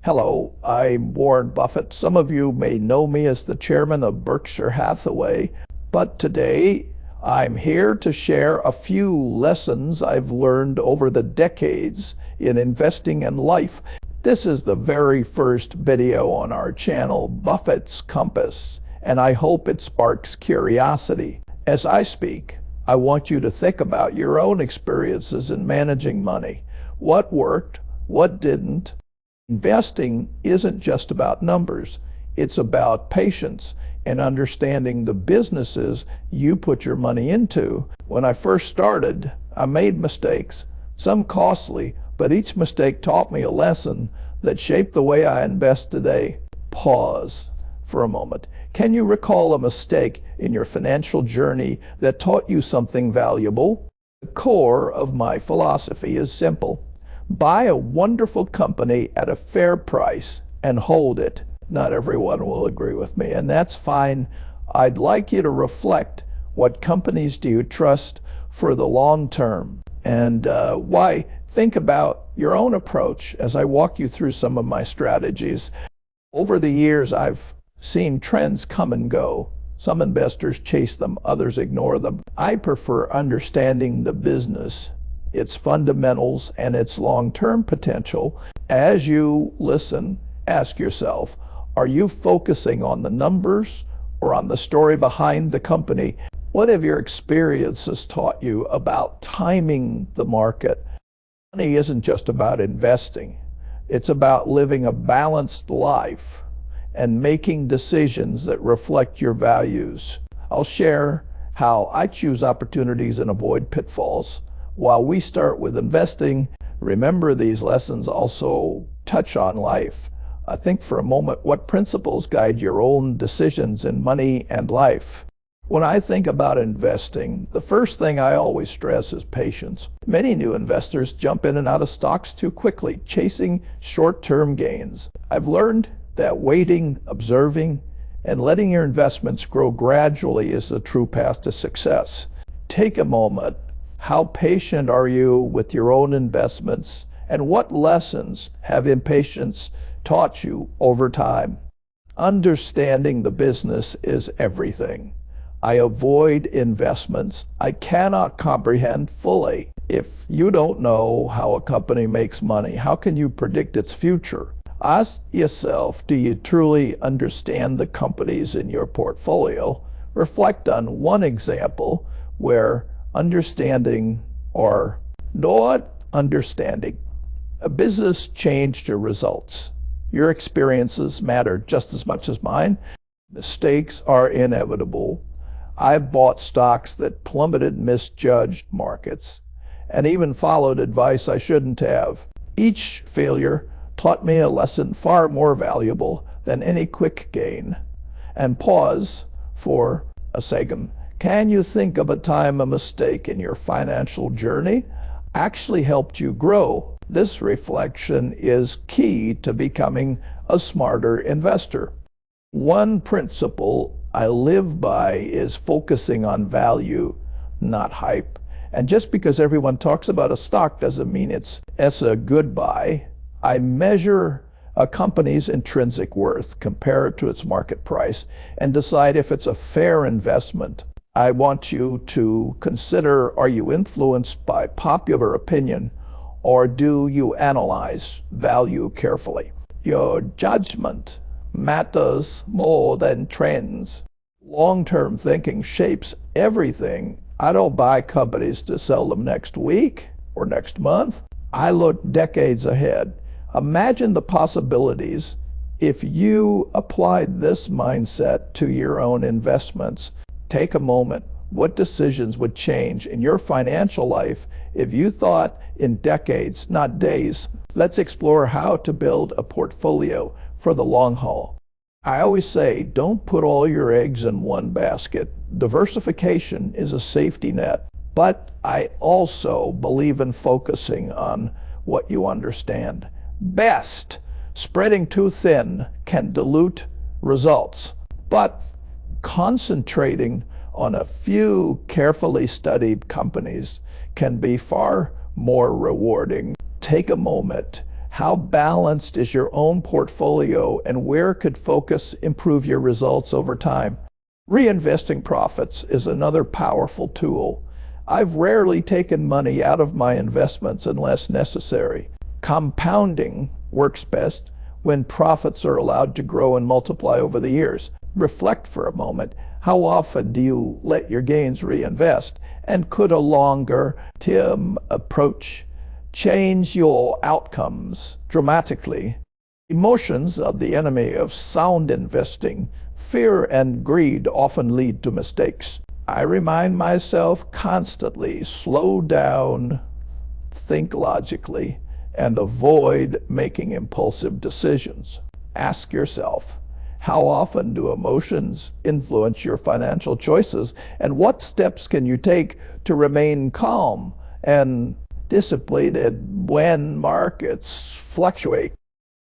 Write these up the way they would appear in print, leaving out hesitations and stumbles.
Hello, I'm Warren Buffett. Some of you may know me as the chairman of Berkshire Hathaway, but today I'm here to share a few lessons I've learned over the decades in investing in life. This is the very first video on our channel, Buffett's Compass, and I hope it sparks curiosity. As I speak, I want you to think about your own experiences in managing money. What worked? What didn't? Investing isn't just about numbers. It's about patience and understanding the businesses you put your money into. When I first started, I made mistakes, some costly, but each mistake taught me a lesson that shaped the way I invest today. Pause for a moment. Can you recall a mistake in your financial journey that taught you something valuable? The core of my philosophy is simple. Buy a wonderful company at a fair price and hold it. Not everyone will agree with me, and that's fine. I'd like you to reflect, what companies do you trust for the long term? And why? Think about your own approach as I walk you through some of my strategies. Over the years, I've seen trends come and go. Some investors chase them, others ignore them. I prefer understanding the business, its fundamentals, and its long-term potential. As you listen, ask yourself, are you focusing on the numbers or on the story behind the company? What have your experiences taught you about timing the market? Money isn't just about investing. It's about living a balanced life and making decisions that reflect your values. I'll share how I choose opportunities and avoid pitfalls. While we start with investing, remember these lessons also touch on life. I think for a moment, what principles guide your own decisions in money and life? When I think about investing, the first thing I always stress is patience. Many new investors jump in and out of stocks too quickly, chasing short-term gains. I've learned that waiting, observing, and letting your investments grow gradually is the true path to success. Take a moment. How patient are you with your own investments, and what lessons have impatience taught you over time? Understanding the business is everything. I avoid investments I cannot comprehend fully. If you don't know how a company makes money, how can you predict its future? Ask yourself, do you truly understand the companies in your portfolio? Reflect on one example where understanding or not understanding a business changed your results. Your experiences matter just as much as mine. Mistakes are inevitable. I've bought stocks that plummeted, misjudged markets, and even followed advice I shouldn't have. Each failure taught me a lesson far more valuable than any quick gain. And pause for a second. Can you think of a time a mistake in your financial journey actually helped you grow? This reflection is key to becoming a smarter investor. One principle I live by is focusing on value, not hype. And just because everyone talks about a stock doesn't mean it's a good buy. I measure a company's intrinsic worth, compare it to its market price, and decide if it's a fair investment. I want you to consider, are you influenced by popular opinion, or do you analyze value carefully? Your judgment matters more than trends. Long-term thinking shapes everything. I don't buy companies to sell them next week or next month. I look decades ahead. Imagine the possibilities if you applied this mindset to your own investments. Take a moment. What decisions would change in your financial life if you thought in decades, not days? Let's explore how to build a portfolio for the long haul. I always say, don't put all your eggs in one basket. Diversification is a safety net, but I also believe in focusing on what you understand best. Spreading too thin can dilute results, but concentrating on a few carefully studied companies can be far more rewarding. Take a moment. How balanced is your own portfolio, and where could focus improve your results over time? Reinvesting profits is another powerful tool. I've rarely taken money out of my investments unless necessary. Compounding works best when profits are allowed to grow and multiply over the years. Reflect for a moment. How often do you let your gains reinvest? And could a longer-term approach change your outcomes dramatically? Emotions are the enemy of sound investing. Fear and greed often lead to mistakes. I remind myself constantly, slow down, think logically, and avoid making impulsive decisions. Ask yourself, how often do emotions influence your financial choices, and what steps can you take to remain calm and disciplined when markets fluctuate?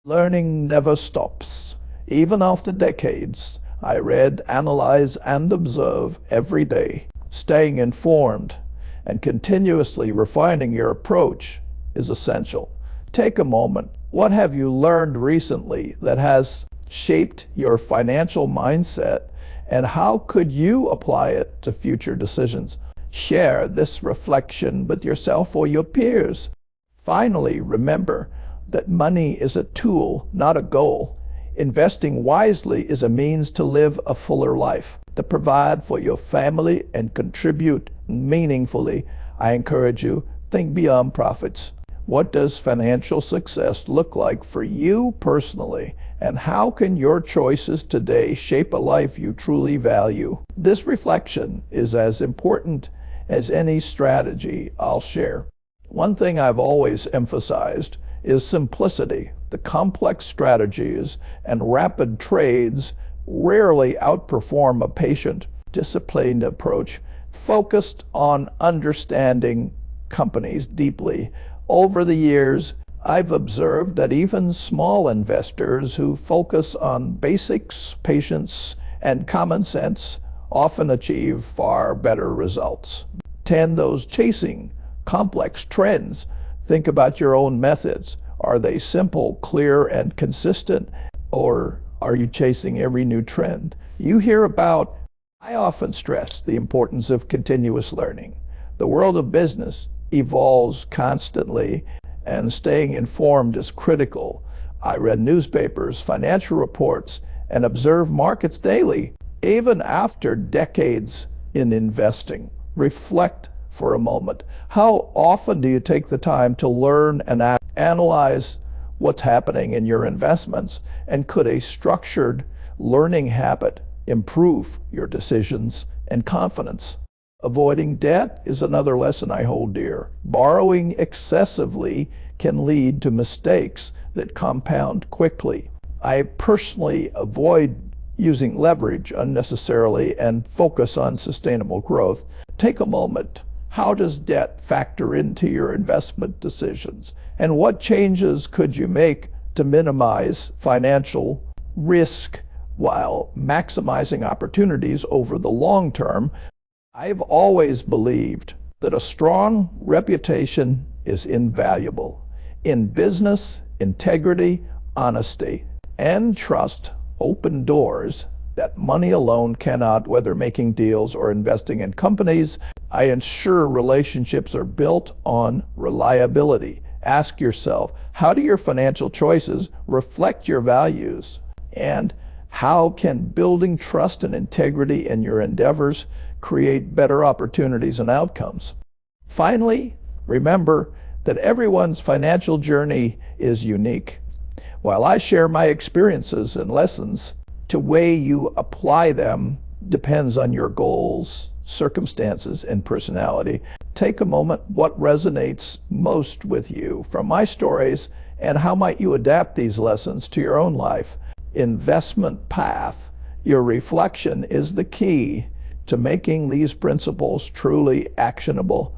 Learning never stops. Even after decades, I read, analyze, and observe every day. Staying informed and continuously refining your approach is essential. Take a moment. What have you learned recently that has shaped your financial mindset, and how could you apply it to future decisions? Share this reflection with yourself or your peers. Finally, remember that money is a tool, not a goal. Investing wisely is a means to live a fuller life, to provide for your family and contribute meaningfully. I encourage you, think beyond profits. What does financial success look like for you personally? And how can your choices today shape a life you truly value? This reflection is as important as any strategy I'll share. One thing I've always emphasized is simplicity. The complex strategies and rapid trades rarely outperform a patient, disciplined approach focused on understanding companies deeply. Over the years, I've observed that even small investors who focus on basics, patience, and common sense often achieve far better results. Tend those chasing complex trends. Think about your own methods. Are they simple, clear, and consistent? Or are you chasing every new trend you hear about? I often stress the importance of continuous learning. The world of business evolves constantly, and staying informed is critical. I read newspapers, financial reports, and observe markets daily, even after decades in investing. Reflect for a moment. How often do you take the time to learn and analyze what's happening in your investments? And could a structured learning habit improve your decisions and confidence? Avoiding debt is another lesson I hold dear. Borrowing excessively can lead to mistakes that compound quickly. I personally avoid using leverage unnecessarily and focus on sustainable growth. Take a moment. How does debt factor into your investment decisions? And what changes could you make to minimize financial risk while maximizing opportunities over the long term? I've always believed that a strong reputation is invaluable. In business, integrity, honesty, and trust open doors that money alone cannot, whether making deals or investing in companies. I ensure relationships are built on reliability. Ask yourself, how do your financial choices reflect your values? And how can building trust and integrity in your endeavors create better opportunities and outcomes? Finally, remember that everyone's financial journey is unique. While I share my experiences and lessons, the way you apply them depends on your goals, circumstances, and personality. Take a moment. What resonates most with you from my stories, and how might you adapt these lessons to your own life? Investment path. Your reflection is the key to making these principles truly actionable.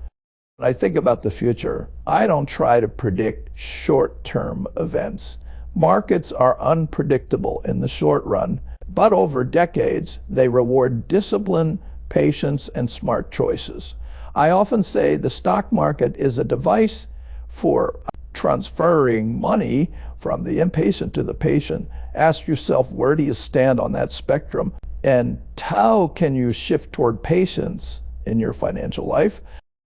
When I think about the future, I don't try to predict short-term events. Markets are unpredictable in the short run, but over decades, they reward discipline, patience, and smart choices. I often say the stock market is a device for transferring money from the impatient to the patient, ask yourself, where do you stand on that spectrum? And how can you shift toward patience in your financial life?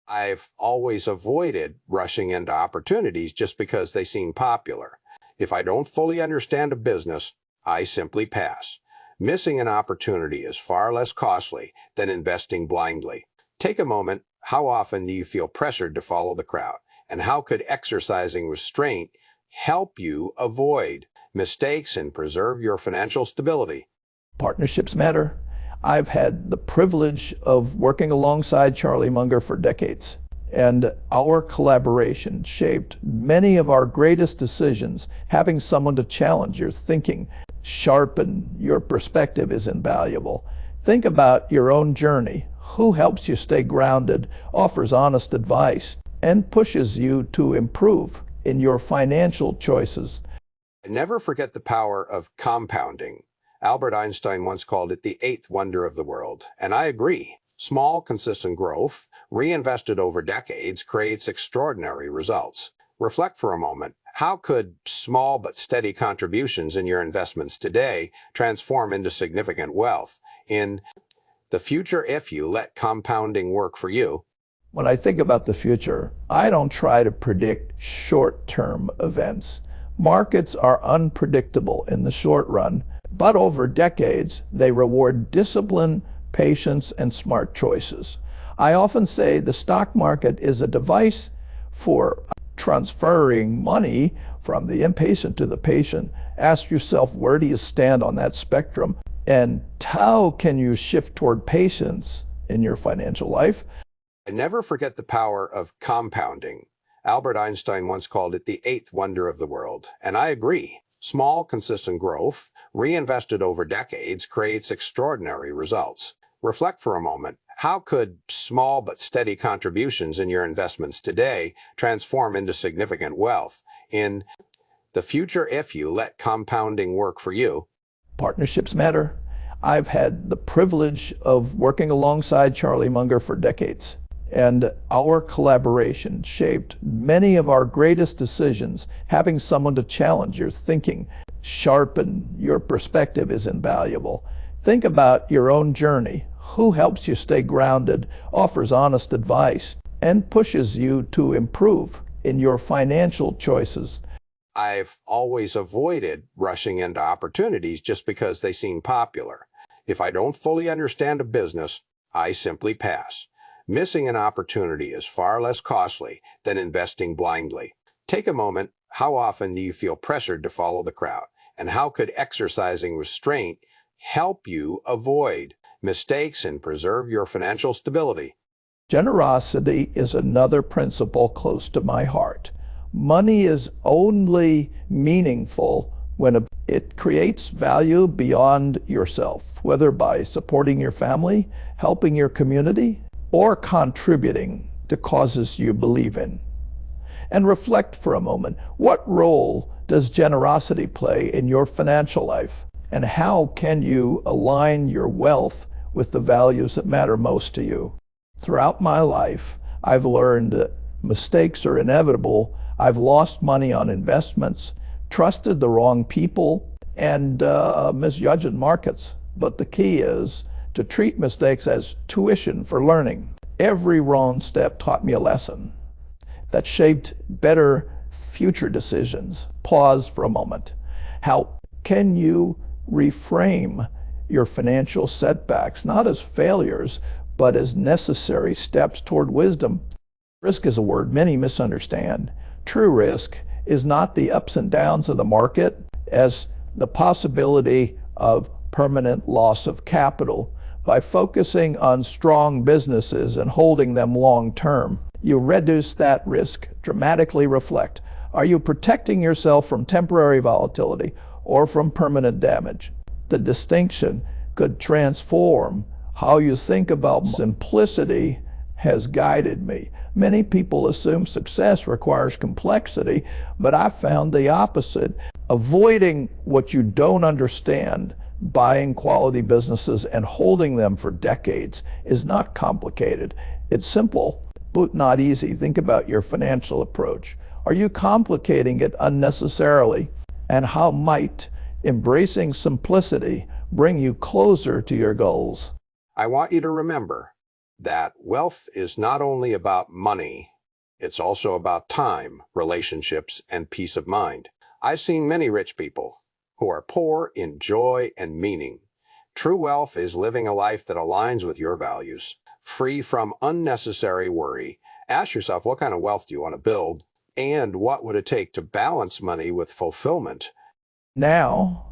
I've always avoided rushing into opportunities just because they seem popular. If I don't fully understand a business, I simply pass. Missing an opportunity is far less costly than investing blindly. Take a moment. How often do you feel pressured to follow the crowd? And how could exercising restraint help you avoid mistakes and preserve your financial stability? Partnerships matter. I've had the privilege of working alongside Charlie Munger for decades, and our collaboration shaped many of our greatest decisions. Having someone to challenge your thinking, sharpen your perspective is invaluable. Think about your own journey. Who helps you stay grounded, offers honest advice, and pushes you to improve in your financial choices? Never forget the power of compounding. Albert Einstein once called it the eighth wonder of the world, and I agree. Small, consistent growth, reinvested over decades, creates extraordinary results. Reflect for a moment. How could small but steady contributions in your investments today transform into significant wealth in the future if you let compounding work for you? When I think about the future, I don't try to predict short-term events. Markets are unpredictable in the short run, but over decades, they reward discipline, patience, and smart choices. I often say the stock market is a device for transferring money from the impatient to the patient. Ask yourself, where do you stand on that spectrum? And how can you shift toward patience in your financial life? Never forget the power of compounding. Albert Einstein once called it the eighth wonder of the world, and I agree. Small, consistent growth, reinvested over decades, creates extraordinary results. Reflect for a moment. How could small but steady contributions in your investments today transform into significant wealth in the future if you let compounding work for you? Partnerships matter. I've had the privilege of working alongside Charlie Munger for decades, and our collaboration shaped many of our greatest decisions. Having someone to challenge your thinking, sharpen your perspective is invaluable. Think about your own journey. Who helps you stay grounded, offers honest advice, and pushes you to improve in your financial choices? I've always avoided rushing into opportunities just because they seem popular. If I don't fully understand a business, I simply pass. Missing an opportunity is far less costly than investing blindly. Take a moment. How often do you feel pressured to follow the crowd? And how could exercising restraint help you avoid mistakes and preserve your financial stability? Generosity is another principle close to my heart. Money is only meaningful when it creates value beyond yourself, whether by supporting your family, helping your community, or contributing to causes you believe in. And reflect for a moment. What role does generosity play in your financial life? And how can you align your wealth with the values that matter most to you? Throughout my life, I've learned that mistakes are inevitable. I've lost money on investments, trusted the wrong people, and misjudged markets. But the key is to treat mistakes as tuition for learning. Every wrong step taught me a lesson that shaped better future decisions. Pause for a moment. How can you reframe your financial setbacks, not as failures, but as necessary steps toward wisdom? Risk is a word many misunderstand. True risk is not the ups and downs of the market, as the possibility of permanent loss of capital. By focusing on strong businesses and holding them long term, you reduce that risk dramatically. Reflect. Are you protecting yourself from temporary volatility or from permanent damage? The distinction could transform how you think about simplicity has guided me. Many people assume success requires complexity, but I've found the opposite. Avoiding what you don't understand, buying quality businesses and holding them for decades is not complicated. It's simple, but not easy. Think about your financial approach. Are you complicating it unnecessarily? And how might embracing simplicity bring you closer to your goals? I want you to remember that wealth is not only about money, it's also about time, relationships, and peace of mind. I've seen many rich people who are poor in joy and meaning. True wealth is living a life that aligns with your values, free from unnecessary worry. Ask yourself, what kind of wealth do you want to build? And what would it take to balance money with fulfillment? Now,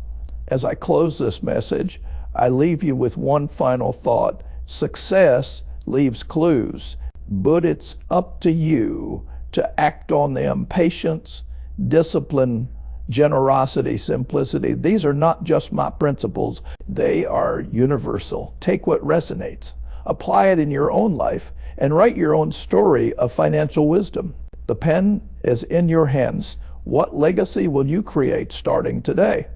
as I close this message, I leave you with one final thought. Success leaves clues, but it's up to you to act on them. Patience, discipline, generosity, simplicity. These are not just my principles. They are universal. Take what resonates, apply it in your own life, and write your own story of financial wisdom. The pen is in your hands. What legacy will you create starting today?